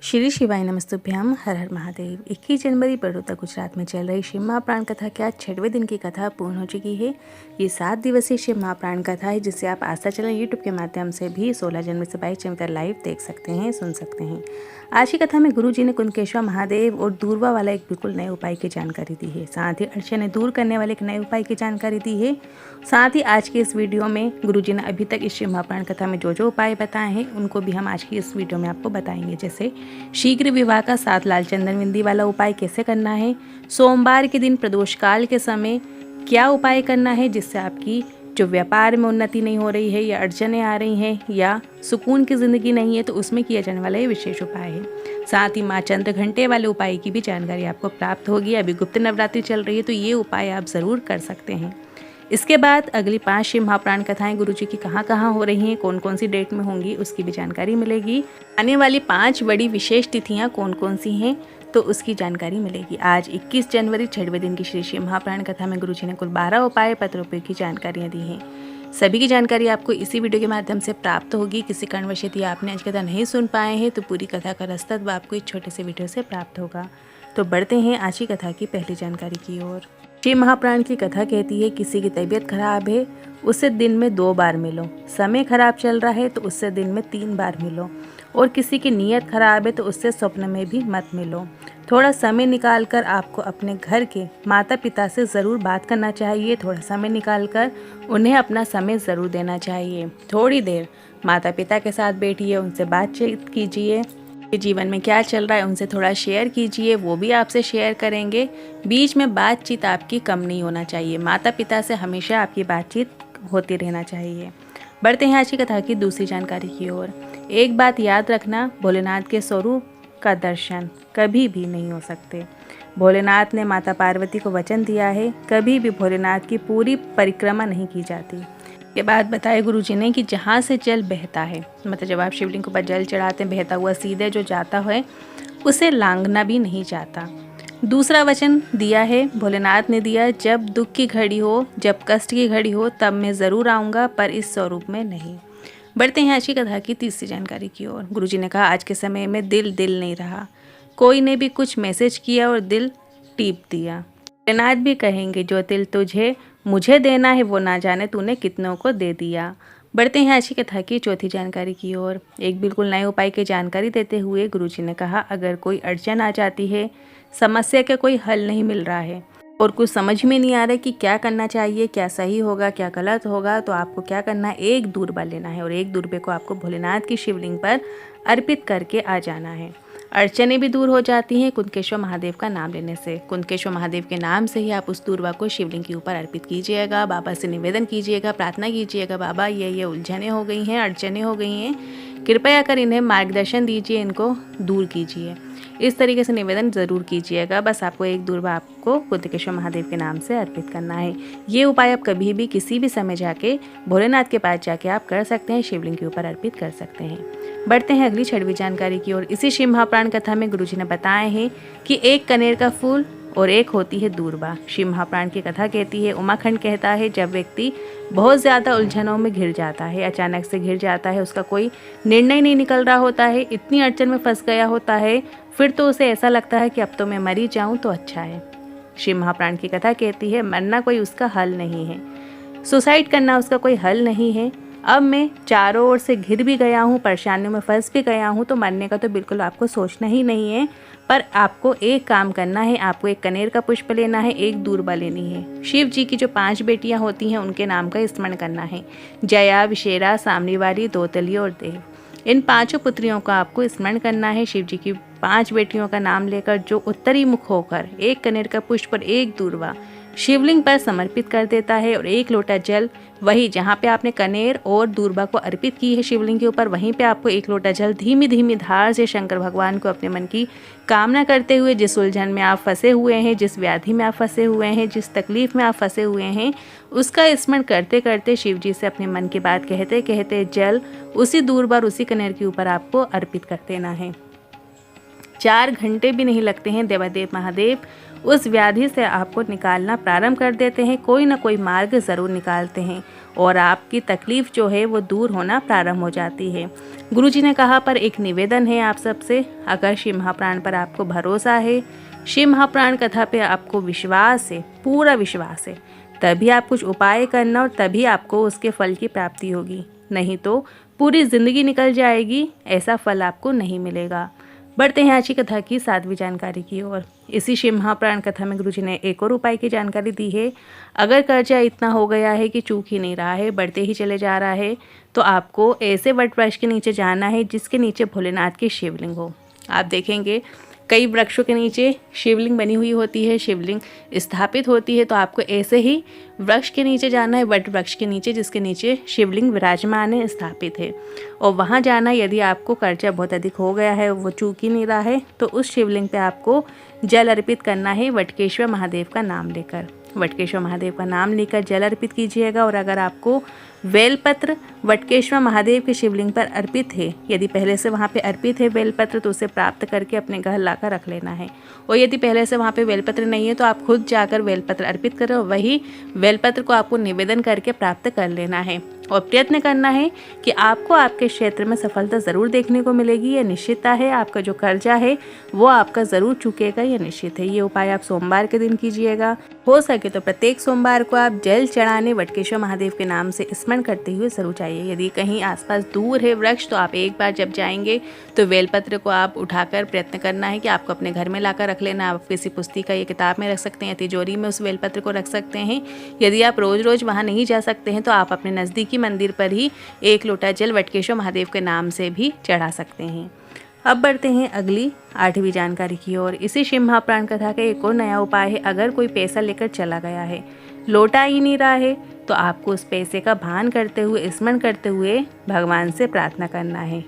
श्री शिवाय नमस्तुभ्यम। हर हर महादेव। 21 जनवरी बड़ौदा गुजरात में चल रही शिव महाप्राण कथा के आज 6वें दिन की कथा पूर्ण हो चुकी है। ये 7 दिवसीय शिव महाप्राण कथा है जिसे आप आस्था चैनल यूट्यूब के माध्यम से भी 16 जनवरी से 22 जनवरी तक लाइव देख सकते हैं, सुन सकते हैं। आज की कथा में गुरु जी ने कुंदकेश्वर महादेव और दूरवा वाला एक बिल्कुल नए उपाय की जानकारी दी है। साथ ही अड़चने दूर करने वाले एक नए उपाय की जानकारी दी है। साथ ही आज की इस वीडियो में गुरु जी ने अभी तक इस शिव महाप्राण कथा में जो जो उपाय बताए हैं उनको भी हम आज की इस वीडियो में आपको बताएंगे। जैसे शीघ्र विवाह का 7 लाल चंदन बिंदी वाला उपाय कैसे करना है, सोमवार के दिन प्रदोष काल के समय क्या उपाय करना है जिससे आपकी जो व्यापार में उन्नति नहीं हो रही है या अड़चने आ रही हैं या सुकून की ज़िंदगी नहीं है तो उसमें किया जाने वाला ये विशेष उपाय है। साथ ही माँ चंद्र घंटे वाले उपाय की भी जानकारी आपको प्राप्त होगी। अभी गुप्त नवरात्रि चल रही है तो ये उपाय आप ज़रूर कर सकते हैं। इसके बाद अगली 5 शिव महाप्राण कथाएं गुरु जी की कहाँ हो रही हैं, कौन कौन सी डेट में होंगी उसकी भी जानकारी मिलेगी। आने वाली 5 बड़ी विशेष तिथियां कौन कौन सी हैं तो उसकी जानकारी मिलेगी। आज 21 जनवरी 6वें दिन की श्री शिव महाप्राण कथा में गुरु जी ने कुल 12 उपाय पत्रों की जानकारियाँ दी हैं। सभी की जानकारी आपको इसी वीडियो के माध्यम से प्राप्त होगी। किसी कारणवश यदि आपने आज कथा नहीं सुन पाए हैं तो पूरी कथा का रसद आपको इस छोटे से वीडियो से प्राप्त होगा। तो बढ़ते हैं आज की कथा की पहली जानकारी की ओर। शिव महाप्राण की कथा कहती है किसी की तबीयत खराब है उससे दिन में 2 बार मिलो, समय खराब चल रहा है तो उससे दिन में 3 बार मिलो, और किसी की नीयत खराब है तो उससे स्वप्न में भी मत मिलो। थोड़ा समय निकालकर आपको अपने घर के माता पिता से ज़रूर बात करना चाहिए। थोड़ा समय निकालकर उन्हें अपना समय ज़रूर देना चाहिए। थोड़ी देर माता पिता के साथ बैठिए, उनसे बातचीत कीजिए, जीवन में क्या चल रहा है उनसे थोड़ा शेयर कीजिए, वो भी आपसे शेयर करेंगे। बीच में बातचीत आपकी कम नहीं होना चाहिए। माता पिता से हमेशा आपकी बातचीत होती रहना चाहिए। बढ़ते हैं आज की कथा की दूसरी जानकारी की ओर। एक बात याद रखना, भोलेनाथ के स्वरूप का दर्शन कभी भी नहीं हो सकते। भोलेनाथ ने माता पार्वती को वचन दिया है कभी भी भोलेनाथ की पूरी परिक्रमा नहीं की जाती। के बाद बताए गुरु जी ने कि जहाँ से जल बहता है, मतलब जब आप शिवलिंग के ऊपर जल चढ़ाते हैं, बहता हुआ सीधे जो जाता है उसे लांघना भी नहीं चाहता। दूसरा वचन दिया है भोलेनाथ ने दिया, जब दुख की घड़ी हो, जब कष्ट की घड़ी हो तब मैं ज़रूर आऊँगा, पर इस स्वरूप में नहीं। बढ़ते हैं आज की कथा की तीसरी जानकारी की ओर। गुरु जी ने कहा आज के समय में दिल नहीं रहा। कोई ने भी कुछ मैसेज किया और दिल टीप दिया। भोलेनाथ भी कहेंगे जो दिल तुझे मुझे देना है वो ना जाने तूने कितनों को दे दिया। बढ़ते हैं आज की कथा की चौथी जानकारी की ओर। एक बिल्कुल नए उपाय की जानकारी देते हुए गुरुजी ने कहा अगर कोई अड़चन आ जाती है, समस्या का कोई हल नहीं मिल रहा है और कुछ समझ में नहीं आ रहा कि क्या करना चाहिए, क्या सही होगा क्या गलत होगा, तो आपको क्या करना है, एक दूर्बा लेना है और एक दूर्बे को आपको भोलेनाथ की शिवलिंग पर अर्पित करके आ जाना है। अड़चने भी दूर हो जाती हैं कुंदकेश्वर महादेव का नाम लेने से। कुंदकेश्वर महादेव के नाम से ही आप उस दूर्वा को शिवलिंग के ऊपर अर्पित कीजिएगा। बाबा से निवेदन कीजिएगा, प्रार्थना कीजिएगा, बाबा ये उलझने हो गई हैं, अड़चने हो गई हैं, कृपया कर इन्हें मार्गदर्शन दीजिए, इनको दूर कीजिए। इस तरीके से निवेदन ज़रूर कीजिएगा। बस आपको एक दूर्वा आपको कुंदकेश्वर महादेव के नाम से अर्पित करना है। ये उपाय आप कभी भी किसी भी समय जाके भोलेनाथ के पास जाके आप कर सकते हैं, शिवलिंग के ऊपर अर्पित कर सकते हैं। बढ़ते हैं अगली 6वीं जानकारी की ओर। इसी शिव महाप्राण कथा में गुरुजी ने बताए हैं कि एक कनेर का फूल और एक होती है दूर्वा। शिव महाप्राण की कथा कहती है, उमाखंड कहता है जब व्यक्ति बहुत ज़्यादा उलझनों में घिर जाता है, अचानक से घिर जाता है, उसका कोई निर्णय नहीं निकल रहा होता है, इतनी अड़चन में फंस गया होता है, फिर तो उसे ऐसा लगता है कि अब तो मैं मर ही जाऊँ तो अच्छा है। शिव महाप्राण की कथा कहती है मरना कोई उसका हल नहीं है, सुसाइड करना उसका कोई हल नहीं है। अब मैं चारों ओर से घिर भी गया हूँ, परेशानियों में फंस भी गया हूँ, तो मरने का तो बिल्कुल आपको सोचना ही नहीं है। पर आपको एक काम करना है, आपको एक कनेर का पुष्प लेना है, एक दूर्बा लेनी है। शिव जी की जो 5 बेटियां होती हैं उनके नाम का स्मरण करना है, जया, विशेरा, सामनीवारी, दोतली और देव। इन 5 पुत्रियों का आपको स्मरण करना है। शिव जी की 5 बेटियों का नाम लेकर जो उत्तरी मुख होकर एक कनेर का पुष्प और एक दूर्वा शिवलिंग पर समर्पित कर देता है और एक लोटा जल, वही जहाँ पे आपने कनेर और दूर्बा को अर्पित की है शिवलिंग के ऊपर, वहीं पे आपको एक लोटा जल धीमी धीमी धार से शंकर भगवान को अपने मन की कामना करते हुए, जिस उलझन में आप फंसे हुए हैं, जिस व्याधि में आप फंसे हुए हैं, जिस तकलीफ में आप फंसे हुए हैं, उसका स्मरण करते करते शिव जी से अपने मन की बात कहते कहते जल उसी दूर्बा और उसी कनेर के ऊपर आपको अर्पित कर देना है। 4 घंटे भी नहीं लगते हैं। देवादेव महादेव उस व्याधि से आपको निकालना प्रारंभ कर देते हैं, कोई ना कोई मार्ग ज़रूर निकालते हैं और आपकी तकलीफ़ जो है वो दूर होना प्रारंभ हो जाती है। गुरुजी ने कहा पर एक निवेदन है आप सबसे, अगर शिव महाप्राण पर आपको भरोसा है, शिव महाप्राण कथा पे आपको विश्वास है, पूरा विश्वास है, तभी आप कुछ उपाय करना और तभी आपको उसके फल की प्राप्ति होगी, नहीं तो पूरी ज़िंदगी निकल जाएगी, ऐसा फल आपको नहीं मिलेगा। बढ़ते हैं आज की कथा की 7वीं जानकारी की ओर। इसी शिव महाप्राण कथा में गुरुजी ने एक और उपाय की जानकारी दी है। अगर कर्जा इतना हो गया है कि चूक ही नहीं रहा है, बढ़ते ही चले जा रहा है, तो आपको ऐसे वट वृक्ष के नीचे जाना है जिसके नीचे भोलेनाथ की शिवलिंग हो। आप देखेंगे कई वृक्षों के नीचे शिवलिंग बनी हुई होती है, शिवलिंग स्थापित होती है, तो आपको ऐसे ही वृक्ष के नीचे जाना है, वट वृक्ष के नीचे जिसके नीचे शिवलिंग विराजमान है, स्थापित है, और वहाँ जाना। यदि आपको कर्जा बहुत अधिक हो गया है, वो चूक ही नहीं रहा है, तो उस शिवलिंग पे आपको जल अर्पित करना है वटकेश्वर महादेव का नाम लेकर। वटकेश्वर महादेव का नाम लेकर जल अर्पित कीजिएगा। और अगर आपको बेलपत्र वटकेश्वर महादेव के शिवलिंग पर अर्पित है, यदि पहले से वहाँ पे अर्पित है बेलपत्र, तो उसे प्राप्त करके अपने घर लाकर रख लेना है। और यदि पहले से वहाँ पे बेलपत्र नहीं है तो आप खुद जाकर बेलपत्र अर्पित करें और वही बेलपत्र को आपको निवेदन करके प्राप्त कर लेना है। और प्रयत्न करना है कि आपको आपके क्षेत्र में सफलता ज़रूर देखने को मिलेगी, यह निश्चितता है। आपका जो कर्जा है वो आपका ज़रूर चुकेगा, यह निश्चित है। ये उपाय आप सोमवार के दिन कीजिएगा। हो सके तो प्रत्येक सोमवार को आप जल चढ़ाने वटकेश्वर महादेव के नाम से स्मरण करते हुए जरूर जाइए। यदि कहीं आसपास दूर है वृक्ष, तो आप एक बार जब जाएंगे तो बेलपत्र को आप उठाकर प्रयत्न करना है कि आपको अपने घर में लाकर रख लेना। आप किसी पुस्तिका या किताब में रख सकते हैं, तिजोरी में उस बेलपत्र को रख सकते हैं। यदि आप रोज़ रोज़ वहाँ नहीं जा सकते हैं तो आप अपने नज़दीकी मंदिर पर ही 1 लोटा जल वटकेश्वर महादेव के नाम से भी चढ़ा सकते हैं। अब बढ़ते हैं अगली 8वीं जानकारी की ओर। इसी शिव महाप्राण कथा का एक और नया उपाय है। अगर कोई पैसा लेकर चला गया है, लौटा ही नहीं रहा है, तो आपको उस पैसे का भान करते हुए, स्मरण करते हुए भगवान से प्रार्थना करना है।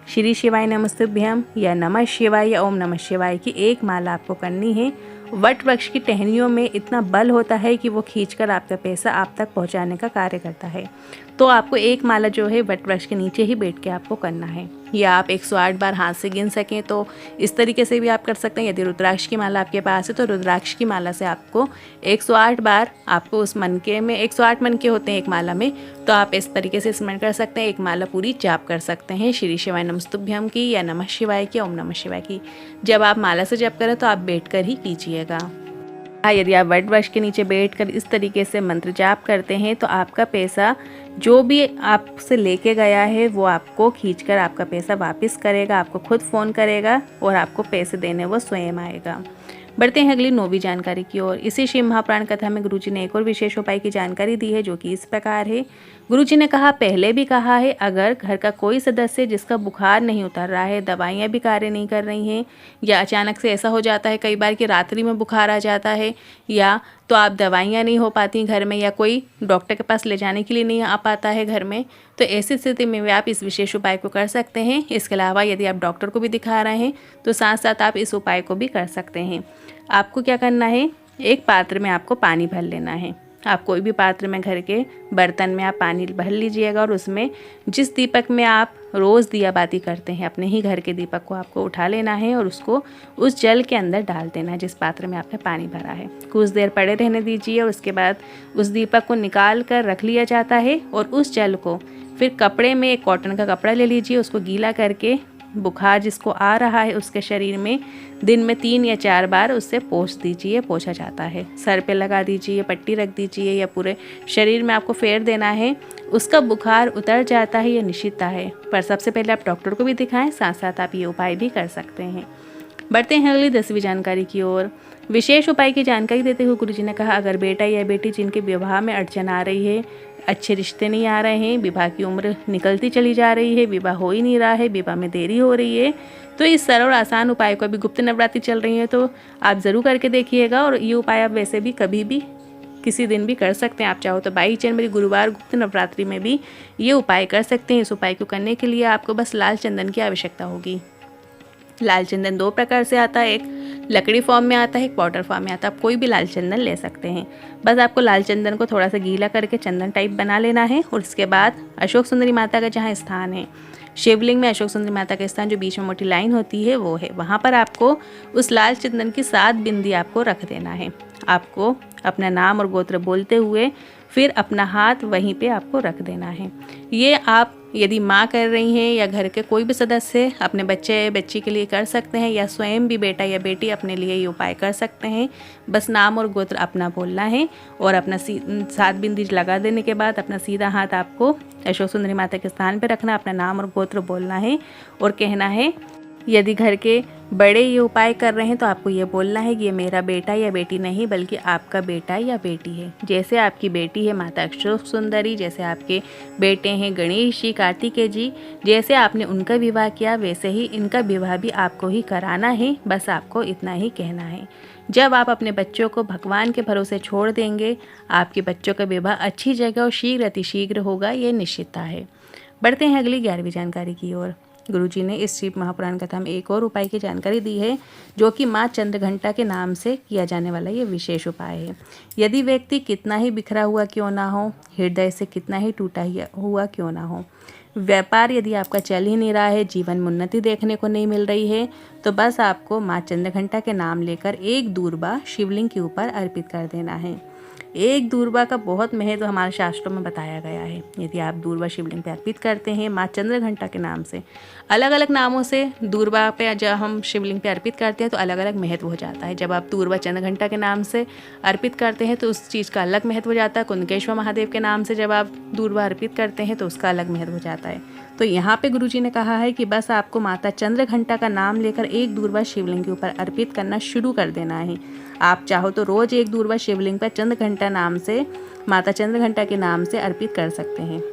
श्री शिवाय नमस्तुभ्यम या नमः शिवाय या ओम नमः शिवाय की एक माला आपको करनी है। वट वृक्ष की टहनियों में इतना बल होता है कि वो खींचकर आपका पैसा आप तक पहुंचाने का कार्य करता है। तो आपको एक माला जो है वट वृक्ष के नीचे ही बैठ के आपको करना है। या आप 108 बार हाथ से गिन सकें तो इस तरीके से भी आप कर सकते हैं। यदि रुद्राक्ष की माला आपके पास है तो रुद्राक्ष की माला से आपको 108 बार आपको उस मनके में 108 मनके होते हैं एक माला में, तो आप इस तरीके से स्मरण कर सकते हैं। एक माला पूरी जाप कर सकते हैं श्री शिवाय नमस्तुभ्यम की या नमः शिवाय की, ओम नमः शिवाय की। जब आप माला से जप करें तो आप बैठ कर ही कीजिएगा। यदि आप वट वृक्ष के नीचे बैठकर इस तरीके से मंत्र जाप करते हैं तो आपका पैसा जो भी आपसे लेके गया है वो आपको खींचकर आपका पैसा वापस करेगा, आपको खुद फ़ोन करेगा और आपको पैसे देने वो स्वयं आएगा। बढ़ते हैं अगली 9वीं जानकारी की ओर। इसी शिव महाप्राण कथा में गुरुजी ने एक और विशेष उपाय की जानकारी दी है, जो कि इस प्रकार है। गुरुजी ने कहा, पहले भी कहा है, अगर घर का कोई सदस्य जिसका बुखार नहीं उतर रहा है, दवाइयाँ भी कार्य नहीं कर रही हैं, या अचानक से ऐसा हो जाता है कई बार कि रात्रि में बुखार आ जाता है, या तो आप दवाइयाँ नहीं हो पाती घर में, या कोई डॉक्टर के पास ले जाने के लिए नहीं आ पाता है घर में, तो ऐसी स्थिति में भी आप इस विशेष उपाय को कर सकते हैं। इसके अलावा यदि आप डॉक्टर को भी दिखा रहे हैं तो साथ साथ आप इस उपाय को भी कर सकते हैं। आपको क्या करना है, एक पात्र में आपको पानी भर लेना है। आप कोई भी पात्र में घर के बर्तन में आप पानी भर लीजिएगा और उसमें जिस दीपक में आप रोज़ दिया बाती करते हैं, अपने ही घर के दीपक को आपको उठा लेना है और उसको उस जल के अंदर डाल देना है जिस पात्र में आपने पानी भरा है। कुछ देर पड़े रहने दीजिए और उसके बाद उस दीपक को निकाल कर रख लिया जाता है और उस जल को फिर कपड़े में, एक कॉटन का कपड़ा ले लीजिए, उसको गीला करके बुखार जिसको आ रहा है उसके शरीर में दिन में 3 या 4 बार उससे पोंछ दीजिए। पोंछा जाता है, सर पे लगा दीजिए, पट्टी रख दीजिए या पूरे शरीर में आपको फेर देना है। उसका बुखार उतर जाता है, ये निश्चितता है। पर सबसे पहले आप डॉक्टर को भी दिखाएं, साथ साथ आप ये उपाय भी कर सकते हैं। बढ़ते हैं अगली 10वीं जानकारी की ओर। विशेष उपाय की जानकारी देते हुए गुरुजी ने कहा, अगर बेटा या बेटी जिनके विवाह में अड़चन आ रही है, अच्छे रिश्ते नहीं आ रहे हैं, विवाह की उम्र निकलती चली जा रही है, विवाह हो ही नहीं रहा है, विवाह में देरी हो रही है, तो इस सरल और आसान उपाय को, अभी गुप्त नवरात्रि चल रही है तो आप ज़रूर करके देखिएगा। और ये उपाय आप वैसे भी कभी भी किसी दिन भी कर सकते हैं। आप चाहो तो 22 जनवरी गुरुवार गुप्त नवरात्रि में भी ये उपाय कर सकते हैं। इस उपाय को करने के लिए आपको बस लाल चंदन की आवश्यकता होगी। लाल चंदन 2 प्रकार से आता है, एक लकड़ी फॉर्म में आता है, एक पाउडर फॉर्म में आता है। आप कोई भी लाल चंदन ले सकते हैं। बस आपको लाल चंदन को थोड़ा सा गीला करके चंदन टाइप बना लेना है और उसके बाद अशोक सुंदरी माता का जहाँ स्थान है शिवलिंग में अशोक सुंदरी माता का स्थान जो बीच में मोटी लाइन होती है वो है, वहाँ पर आपको उस लाल चंदन की 7 बिंदी आपको रख देना है। आपको अपना नाम और गोत्र बोलते हुए फिर अपना हाथ वहीं पे आपको रख देना है। ये आप यदि माँ कर रही हैं या घर के कोई भी सदस्य अपने बच्चे या बच्ची के लिए कर सकते हैं, या स्वयं भी बेटा या बेटी अपने लिए ये उपाय कर सकते हैं। बस नाम और गोत्र अपना बोलना है और अपना 7 बिंदी लगा देने के बाद अपना सीधा हाथ आपको अशोक सुंदरी माता के स्थान पर रखना, अपना नाम और गोत्र बोलना है और कहना है। यदि घर के बड़े ये उपाय कर रहे हैं तो आपको ये बोलना है कि ये मेरा बेटा या बेटी नहीं बल्कि आपका बेटा या बेटी है। जैसे आपकी बेटी है माता अशोक सुंदरी, जैसे आपके बेटे हैं गणेश जी, कार्तिकेय जी, जैसे आपने उनका विवाह किया वैसे ही इनका विवाह भी आपको ही कराना है। बस आपको इतना ही कहना है। जब आप अपने बच्चों को भगवान के भरोसे छोड़ देंगे, आपके बच्चों का विवाह अच्छी जगह और शीघ्र अतिशीघ्र होगा, ये निश्चितता है। बढ़ते हैं अगली 11वीं जानकारी की ओर। गुरुजी ने इस शिव महापुराण कथा में एक और उपाय की जानकारी दी है, जो कि माँ चंद्रघंटा के नाम से किया जाने वाला ये विशेष उपाय है। यदि व्यक्ति कितना ही बिखरा हुआ क्यों ना हो, हृदय से कितना ही टूटा हुआ क्यों ना हो, व्यापार यदि आपका चल ही नहीं रहा है, जीवन में उन्नति देखने को नहीं मिल रही है, तो बस आपको माँ चंद्रघंटा के नाम लेकर एक दूर्बा शिवलिंग के ऊपर अर्पित कर देना है। एक दूर्बा का बहुत महत्व हमारे शास्त्रों में बताया गया है। यदि आप दूर्बा शिवलिंग पे अर्पित करते हैं माँ चंद्रघंटा के नाम से, अलग अलग नामों से दूर्बा पे जब हम शिवलिंग पे अर्पित करते हैं तो अलग अलग महत्व हो जाता है। जब आप दूर्बा चंद्रघंटा के नाम से अर्पित करते हैं तो उस चीज़ का अलग महत्व हो जाता है। कुंदकेश्वर महादेव के नाम से जब आप दूर्बा अर्पित करते हैं तो उसका अलग महत्व हो जाता है। तो यहाँ पे गुरुजी ने कहा है कि बस आपको माता चंद्रघंटा का नाम लेकर एक दूर्बा शिवलिंग के ऊपर अर्पित करना शुरू कर देना है। आप चाहो तो रोज एक दूर्बा शिवलिंग पर चंद्रघंटा नाम से, माता चंद्रघंटा के नाम से अर्पित कर सकते हैं।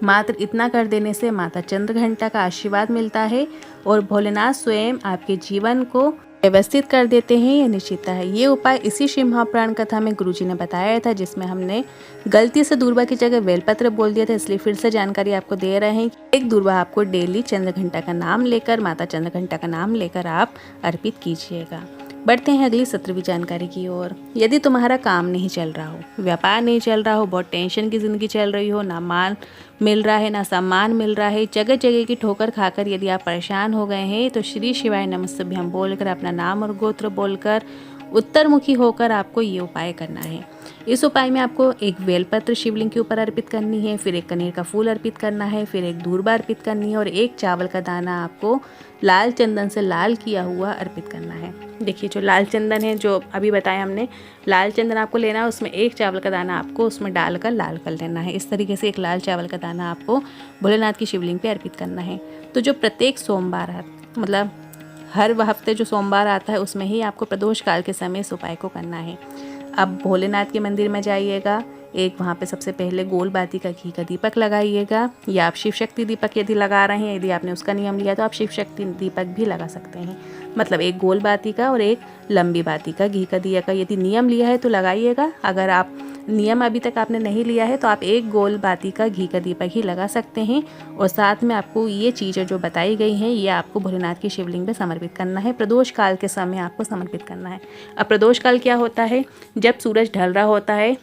मात्र इतना कर देने से माता चंद्रघंटा का आशीर्वाद मिलता है और भोलेनाथ स्वयं आपके जीवन को व्यवस्थित कर देते हैं, ये निश्चितता है। ये उपाय इसी शिव महापुराण कथा में गुरुजी ने बताया था, जिसमें हमने गलती से दूर्बा की जगह बेलपत्र बोल दिया था, इसलिए फिर से जानकारी आपको दे रहे हैं कि एक दूर्बा आपको डेली चंद्रघंटा का नाम लेकर, माता चंद्रघंटा का नाम लेकर आप अर्पित कीजिएगा। बढ़ते हैं अगली 17वीं जानकारी की ओर। यदि तुम्हारा काम नहीं चल रहा हो, व्यापार नहीं चल रहा हो, बहुत टेंशन की ज़िंदगी चल रही हो, ना मान मिल रहा है ना सम्मान मिल रहा है, जगह जगह की ठोकर खाकर यदि आप परेशान हो गए हैं, तो श्री शिवाय नमस्तुभ्यम बोलकर, अपना नाम और गोत्र बोलकर, उत्तरमुखी होकर आपको ये उपाय करना है। इस उपाय में आपको एक बेलपत्र शिवलिंग के ऊपर अर्पित करनी है, फिर एक कनेर का फूल अर्पित करना है, फिर एक दूर्बा अर्पित करनी है और एक चावल का दाना आपको लाल चंदन से लाल किया हुआ अर्पित करना है। देखिए जो लाल चंदन है, जो अभी बताया हमने, लाल चंदन आपको लेना है, उसमें एक चावल का दाना आपको उसमें डालकर लाल कर लेना है। इस तरीके से एक लाल चावल का दाना आपको भोलेनाथ की शिवलिंग पे अर्पित करना है। तो जो प्रत्येक सोमवार मतलब हर हफ्ते जो सोमवार आता है उसमें ही आपको प्रदोष काल के समय इस उपाय को करना है। अब भोलेनाथ के मंदिर में जाइएगा, एक वहाँ पे सबसे पहले गोल बाती का घी का दीपक लगाइएगा, या आप शिव शक्ति दीपक यदि लगा रहे हैं, यदि आपने उसका नियम लिया तो आप शिव शक्ति दीपक भी लगा सकते हैं। मतलब एक गोल बाती का और एक लंबी बाती का घी का दिया का यदि नियम लिया है तो लगाइएगा। अगर आप नियम अभी तक आपने नहीं लिया है तो आप एक गोल बाती का घी का दीपक ही लगा सकते हैं। और साथ में आपको ये चीज़ें जो बताई गई हैं ये आपको भोलेनाथ की शिवलिंग पे समर्पित करना है। प्रदोष काल के समय आपको समर्पित करना है। अब प्रदोष काल क्या होता है? जब सूरज ढल रहा होता है,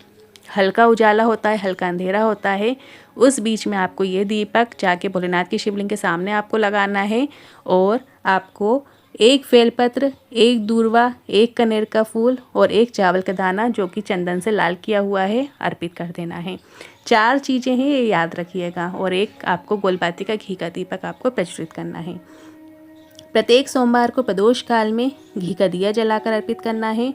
हल्का उजाला होता है, हल्का अंधेरा होता है, उस बीच में आपको ये दीपक जाके भोलेनाथ की शिवलिंग के सामने आपको लगाना है और आपको एक बेलपत्र, एक दूर्वा, एक कनेर का फूल और एक चावल का दाना जो कि चंदन से लाल किया हुआ है अर्पित कर देना है। 4 चीज़ें हैं, ये याद रखिएगा। और एक आपको गोलबाती का घी का दीपक आपको प्रज्वलित करना है। प्रत्येक सोमवार को प्रदोष काल में घी का दिया जलाकर अर्पित करना है।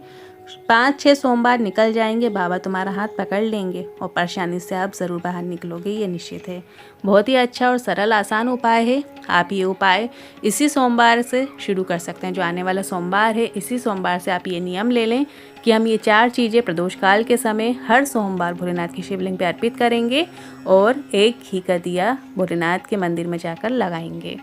5-6 सोमवार निकल जाएंगे, बाबा तुम्हारा हाथ पकड़ लेंगे और परेशानी से आप ज़रूर बाहर निकलोगे, ये निश्चित है। बहुत ही अच्छा और सरल आसान उपाय है। आप ये उपाय इसी सोमवार से शुरू कर सकते हैं। जो आने वाला सोमवार है, इसी सोमवार से आप ये नियम ले लें कि हम ये 4 चीज़ें प्रदोष काल के समय हर सोमवार भोलेनाथ की शिवलिंग पे अर्पित करेंगे और एक घी का दिया भोलेनाथ के मंदिर में जाकर लगाएंगे।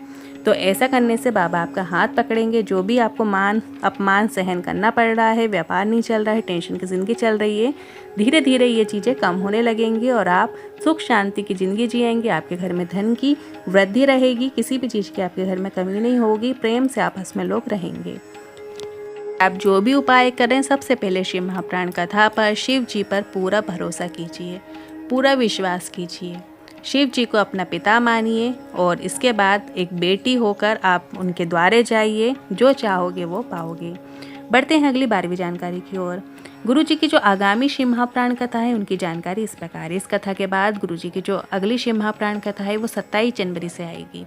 तो ऐसा करने से बाबा आपका हाथ पकड़ेंगे। जो भी आपको मान अपमान सहन करना पड़ रहा है, व्यापार नहीं चल रहा है, टेंशन की ज़िंदगी चल रही है, धीरे धीरे ये चीज़ें कम होने लगेंगी और आप सुख शांति की ज़िंदगी जिएंगे। आपके घर में धन की वृद्धि रहेगी, किसी भी चीज़ की आपके घर में कमी नहीं होगी, प्रेम से आपस में लोग रहेंगे। आप जो भी उपाय करें, सबसे पहले शिव महापुराण कथा पर, शिव जी पर पूरा भरोसा कीजिए, पूरा विश्वास कीजिए। शिव जी को अपना पिता मानिए और इसके बाद एक बेटी होकर आप उनके द्वारे जाइए, जो चाहोगे वो पाओगे। बढ़ते हैं अगली 12वीं जानकारी की ओर। गुरु जी की जो आगामी शिव महाप्राण कथा है उनकी जानकारी इस प्रकार है। इस कथा के बाद गुरु जी की जो अगली शिव महाप्राण कथा है वो 27 जनवरी से आएगी।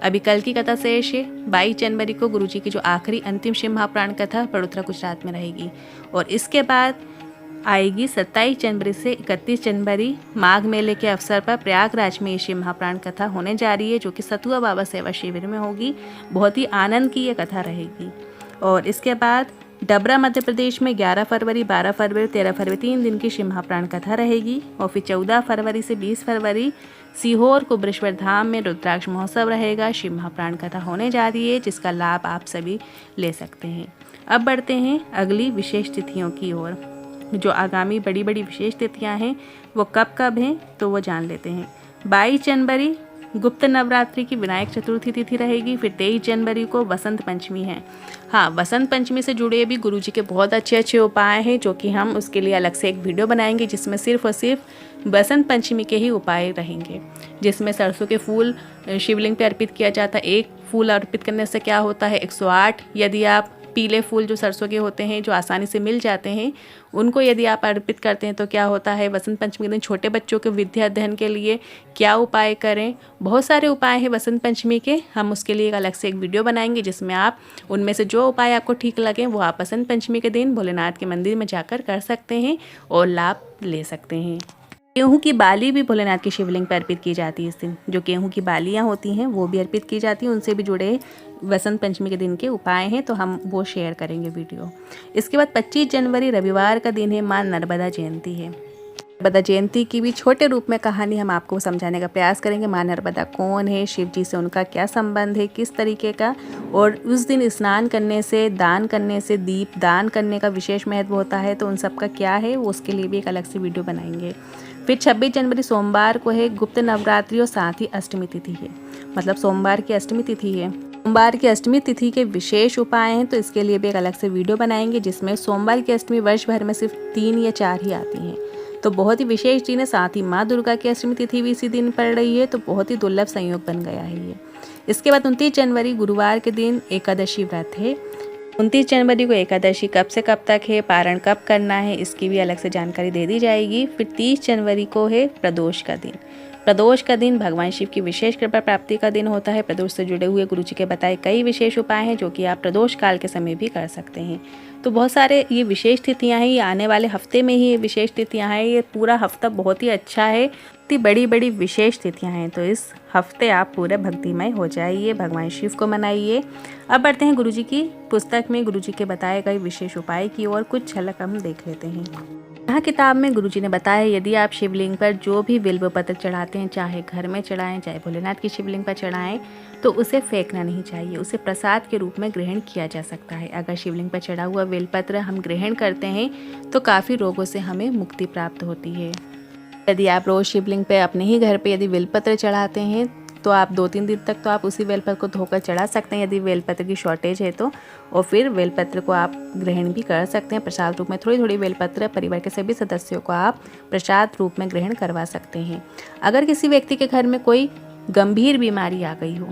अभी कल की कथा शेष है। 22 जनवरी को गुरु जी की जो आखिरी अंतिम शिव महाप्राण कथा बड़ोदरा गुजरात में रहेगी और इसके बाद आएगी 27 जनवरी से 31 जनवरी माघ मेले के अवसर पर प्रयागराज में ये शिव महाप्राण कथा होने जा रही है, जो कि सतुआ बाबा सेवा शिविर में होगी। बहुत ही आनंद की ये कथा रहेगी। और इसके बाद डबरा मध्य प्रदेश में 11 फरवरी, 12 फरवरी, 13 फरवरी 3 दिन की शिव महाप्राण कथा रहेगी। और फिर 14 फरवरी से 20 फरवरी सीहोर कुबरेश्वर धाम में रुद्राक्ष महोत्सव रहेगा। शिव महाप्राण कथा होने जा रही है, जिसका लाभ आप सभी ले सकते हैं। अब बढ़ते हैं अगली विशेष तिथियों की ओर। जो आगामी बड़ी बड़ी विशेष तिथियां हैं वो कब कब हैं तो वो जान लेते हैं। 22 जनवरी गुप्त नवरात्रि की विनायक चतुर्थी तिथि रहेगी। फिर 23 जनवरी को वसंत पंचमी है। हाँ, वसंत पंचमी से जुड़े भी गुरु जी के बहुत अच्छे अच्छे उपाय हैं, जो कि हम उसके लिए अलग से एक वीडियो बनाएंगे, जिसमें सिर्फ और सिर्फ वसंत पंचमी के ही उपाय रहेंगे। जिसमें सरसों के फूल शिवलिंग पे अर्पित किया जाता है। एक फूल अर्पित करने से क्या होता है 108। यदि आप पीले फूल जो सरसों के होते हैं, जो आसानी से मिल जाते हैं, उनको यदि आप अर्पित करते हैं तो क्या होता है वसंत पंचमी के दिन छोटे बच्चों के विद्या अध्ययन के लिए क्या उपाय करें। बहुत सारे उपाय हैं वसंत पंचमी के, हम उसके लिए एक अलग से एक वीडियो बनाएंगे, जिसमें आप उनमें से जो उपाय आपको ठीक लगे वो आप वसंत पंचमी के दिन भोलेनाथ के मंदिर में जाकर कर सकते हैं और लाभ ले सकते हैं। गेहूं की बाली भी भोलेनाथ की शिवलिंग पर अर्पित की जाती है। इस दिन जो गेहूं की बालियां होती हैं वो भी अर्पित की जाती हैं। उनसे भी जुड़े वसंत पंचमी के दिन के उपाय हैं, तो हम वो शेयर करेंगे वीडियो। इसके बाद 25 जनवरी रविवार का दिन है, माँ नर्मदा जयंती है। नर्मदा जयंती की भी छोटे रूप में कहानी हम आपको समझाने का प्रयास करेंगे। माँ नर्मदा कौन है, शिव जी से उनका क्या संबंध है, किस तरीके का, और उस दिन स्नान करने से, दान करने से, दीप दान करने का विशेष महत्व होता है, तो उन सब का क्या है वो उसके लिए भी एक अलग से वीडियो बनाएंगे। फिर 26 जनवरी सोमवार को है गुप्त नवरात्रि और साथ ही अष्टमी तिथि है, मतलब सोमवार की अष्टमी तिथि है। सोमवार की अष्टमी तिथि के विशेष उपाय हैं, तो इसके लिए भी एक अलग से वीडियो बनाएंगे, जिसमें सोमवार की अष्टमी वर्ष भर में सिर्फ 3 या 4 ही आती हैं, तो बहुत ही विशेष दिन है। साथ ही माँ दुर्गा की अष्टमी तिथि भी इसी दिन पड़ रही है, तो बहुत ही दुर्लभ संयोग बन गया है ये। इसके बाद 29 जनवरी गुरुवार के दिन एकादशी व्रत है। 29 जनवरी को एकादशी कब से कब तक है, पारण कब करना है, इसकी भी अलग से जानकारी दे दी जाएगी। फिर 30 जनवरी को है प्रदोष का दिन। प्रदोष का दिन भगवान शिव की विशेष कृपा प्राप्ति का दिन होता है। प्रदोष से जुड़े हुए गुरु जी के बताए कई विशेष उपाय हैं, जो कि आप प्रदोष काल के समय भी कर सकते हैं। तो बहुत सारे ये विशेष तिथियां हैं। ये आने वाले हफ्ते में ही ये विशेष तिथियां हैं। ये पूरा हफ्ता बहुत ही अच्छा है, इतनी बड़ी बड़ी विशेष तिथियां हैं, तो इस हफ्ते आप पूरे भक्तिमय हो जाइए, भगवान शिव को मनाइए। अब बढ़ते हैं गुरु जी की पुस्तक में गुरु जी के बताए गए विशेष उपाय की ओर। कुछ झलक हम देख लेते हैं। यहाँ किताब में गुरु जी ने बताया, यदि आप शिवलिंग पर जो भी बिल्व पत्र चढ़ाते हैं, चाहे घर में चढ़ाएं, चाहे भोलेनाथ की शिवलिंग पर चढ़ाएं, तो उसे फेंकना नहीं चाहिए, उसे प्रसाद के रूप में ग्रहण किया जा सकता है। अगर शिवलिंग पर चढ़ा हुआ बेलपत्र हम ग्रहण करते हैं तो काफ़ी रोगों से हमें मुक्ति प्राप्त होती है। यदि आप रोज़ शिवलिंग पे अपने ही घर पे यदि बेलपत्र चढ़ाते हैं, तो आप 2-3 दिन तक तो आप उसी बेलपत्र को धोकर चढ़ा सकते हैं, यदि बेलपत्र की शॉर्टेज है तो। और फिर बेलपत्र को आप ग्रहण भी कर सकते हैं प्रसाद रूप में। थोड़ी थोड़ी बेलपत्र परिवार के सभी सदस्यों को आप प्रसाद रूप में ग्रहण करवा सकते हैं। अगर किसी व्यक्ति के घर में कोई गंभीर बीमारी आ गई हो,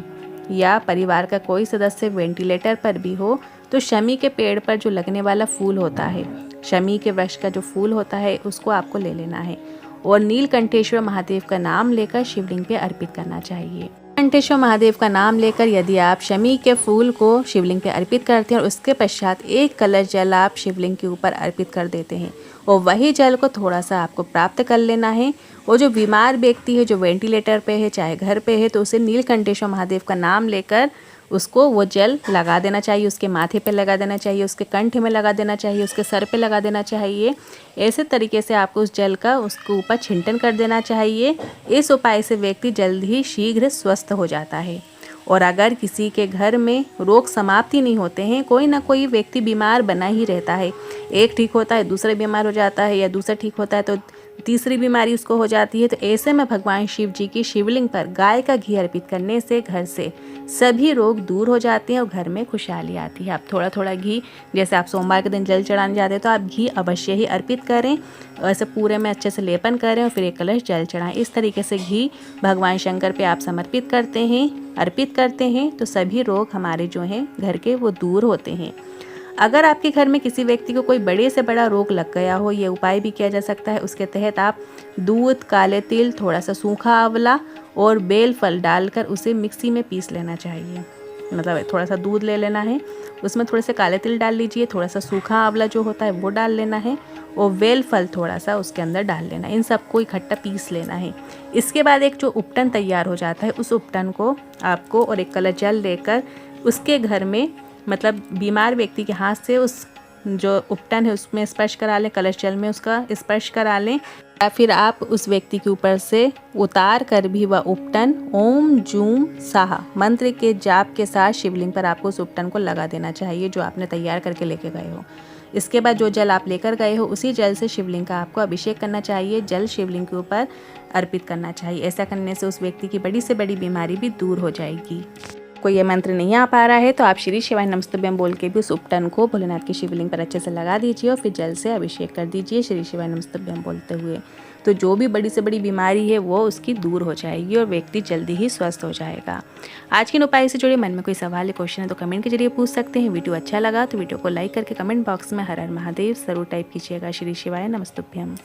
या परिवार का कोई सदस्य वेंटिलेटर पर भी हो, तो शमी के पेड़ पर जो लगने वाला फूल होता है, शमी के वृक्ष का जो फूल होता है, उसको आपको ले लेना है और नीलकंठेश्वर महादेव का नाम लेकर शिवलिंग पे अर्पित करना चाहिए। कंठेश्वर महादेव का नाम लेकर यदि आप शमी के फूल को शिवलिंग पे अर्पित करते हैं और उसके पश्चात 1 कलश जल आप शिवलिंग के ऊपर अर्पित कर देते हैं, और वही जल को थोड़ा सा आपको प्राप्त कर लेना है। और जो बीमार व्यक्ति है, जो वेंटिलेटर पे है, चाहे घर पे है, तो उसे नीलकंठेश्वर महादेव का नाम लेकर उसको वो जल लगा देना चाहिए। उसके माथे पे लगा देना चाहिए, उसके कंठ में लगा देना चाहिए, उसके सर पे लगा देना चाहिए। ऐसे तरीके से आपको उस जल का उसके ऊपर छिंटन कर देना चाहिए। इस उपाय से व्यक्ति जल्द ही शीघ्र स्वस्थ हो जाता है। और अगर किसी के घर में रोग समाप्ति नहीं होते हैं, कोई ना कोई व्यक्ति बीमार बना ही रहता है, एक ठीक होता है दूसरा बीमार हो जाता है, या दूसरा ठीक होता है तो तीसरी बीमारी उसको हो जाती है। तो ऐसे में भगवान शिव जी की शिवलिंग पर गाय का घी अर्पित करने से घर से सभी रोग दूर हो जाते हैं और घर में खुशहाली आती है। आप थोड़ा थोड़ा घी, जैसे आप सोमवार के दिन जल चढ़ाने जाते हैं तो आप घी अवश्य ही अर्पित करें, ऐसे पूरे में अच्छे से लेपन करें और फिर एक कलश जल चढ़ाएं। इस तरीके से घी भगवान शंकर पे आप समर्पित करते हैं, अर्पित करते हैं, तो सभी रोग हमारे जो हैं घर के वो दूर होते हैं। अगर आपके घर में किसी व्यक्ति को कोई बड़े से बड़ा रोग लग गया हो, ये उपाय भी किया जा सकता है। उसके तहत आप दूध, काले तिल, थोड़ा सा सूखा आंवला और बेल फल डालकर उसे मिक्सी में पीस लेना चाहिए। मतलब थोड़ा सा दूध ले लेना है, उसमें थोड़े से काले तिल डाल लीजिए, थोड़ा सा सूखा आंवला जो होता है वो डाल लेना है और बेल फल थोड़ा सा उसके अंदर डाल लेना है। इन सबको इकट्ठा पीस लेना है। इसके बाद एक जो उपटन तैयार हो जाता है, उस उपटन को आपको और एक कलश जल लेकर उसके घर में, मतलब बीमार व्यक्ति के हाथ से उस जो उपटन है उसमें स्पर्श करा लें, कलश जल में उसका स्पर्श करा लें, या फिर आप उस व्यक्ति के ऊपर से उतार कर भी वह उपटन ओम जूम साहा मंत्र के जाप के साथ शिवलिंग पर आपको उस उपटन को लगा देना चाहिए जो आपने तैयार करके लेके गए हो। इसके बाद जो जल आप लेकर गए हो उसी जल से शिवलिंग का आपको अभिषेक करना चाहिए, जल शिवलिंग के ऊपर अर्पित करना चाहिए। ऐसा करने से उस व्यक्ति की बड़ी से बड़ी बीमारी भी दूर हो जाएगी। कोई ये मंत्र नहीं आ पा रहा है तो आप श्री शिवाय नमस्तुभ्यम बोल के भी उस उपटन को भोलेनाथ की शिवलिंग पर अच्छे से लगा दीजिए और फिर जल से अभिषेक कर दीजिए श्री शिवाय नमस्तुभ्यम बोलते हुए। तो जो भी बड़ी से बड़ी बीमारी है वो उसकी दूर हो जाएगी और व्यक्ति जल्दी ही स्वस्थ हो जाएगा। आज के उपाय से जुड़े मन में कोई सवाल या क्वेश्चन है तो कमेंट के जरिए पूछ सकते हैं। वीडियो अच्छा लगा तो वीडियो को लाइक करके कमेंट बॉक्स में हर हर महादेव जरूर टाइप कीजिएगा। श्री शिवाय नमस्तुभ्यम।